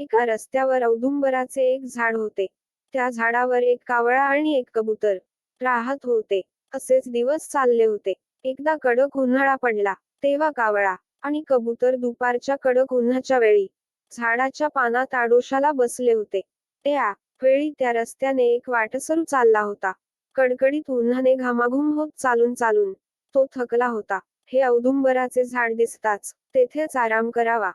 एका रस्त्यावर औदुंबराचे एक झाड होते. त्या झाडावर एक कावळा आणि एक कबूतर राहत होते. असेच दिवस चालले होते. एकदा कडक उन्हाळा पडला. तेव्हा कावळा आणि कबूतर दुपारच्या कडक उन्हाच्या वेळी झाडाच्या पानात आडोशाला बसले होते. त्या वेळी त्या रस्त्याने एक वाटसरू चालला होता. कडकडीत उन्हाने घामाघूम होत चालून चालून तो थकला होता. हे औदुंबराचे झाड दिसताच तेथेच आराम करावा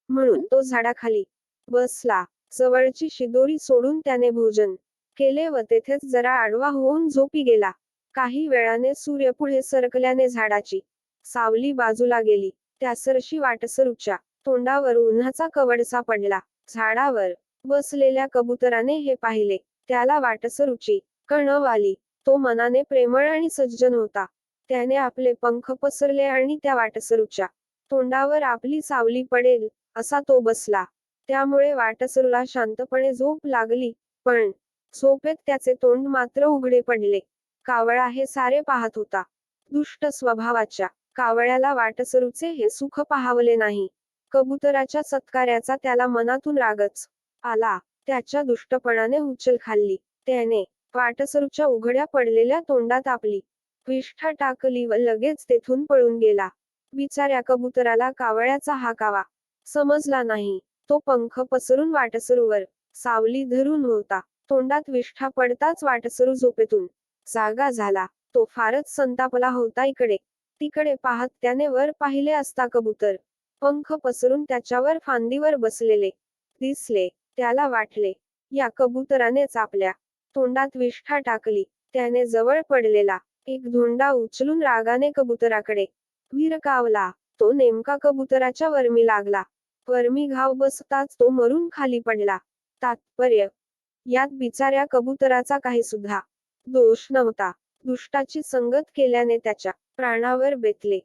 म्हणून तो झाडाखाली बसला. जवळची शिदोरी सोडून त्याने भोजन केले व तेथेच जरा आडवा होऊन झोपी गेला. काही वेळाने सूर्य पुढे सरकल्याने झाडाची सावली बाजूला गेली. त्यासरशी वाटसरूच्या तोंडावर उन्हाचा कवडसा पडला. झाडावर बसलेल्या कबुतराने हे पाहिले. त्याला वाटसरूची कळव आली. तो मनाने प्रेमळ आणि सज्जन होता. त्याने आपले पंख पसरले आणि त्या वाटसरूच्या तोंडावर आपली सावली पडेल असा तो बसला. त्यामुळे वाटसरूला शांतपणे झोप लागली. पण झोपेत त्याचे तोंड मात्र उघडे पडले. कावळा हे सारे पाहत होता. दुष्ट स्वभावाच्या कावळ्याला वाटसरूचे हे सुख पाहावले नाही. कबुतराच्या सत्कार्याचा त्याला मनातून रागच आला. त्याच्या दुष्टपणाने उचल खाल्ली. त्याने वाटसरूच्या उघड्या पडलेल्या तोंडात आपली विष्ठा टाकली व लगेच तेथून पळून गेला. बिचाऱ्या कबुतराला कावळ्याचा हा कावा समजला नाही. तो पंख पसरून वाटसरूवर सावली धरून होता. तोंडात विष्ठा पडताच वाटसरू झोपेतून जागा झाला. तो फारच संतापला होता. इकडे तिकडे पाहत त्याने वर पाहिले असता कबूतर पंख पसरून त्याच्यावर फांदीवर बसलेले दिसले. त्याला वाटले या कबुतरानेच आपल्या तोंडात विष्ठा टाकली. त्याने जवळ पडलेला एक धोंडा उचलून रागाने कबुतराकडे भिरकावला. तो नेमका कबुतराच्या वर्मी लागला. वर्मी घाव बसताच तो मरून खाली पडला. तात्पर्य यात बिचाऱ्या कबुतराचा काही सुद्धा दोष नव्हता. दुष्टाची संगत केल्याने त्याच्या प्राणावर बेतले.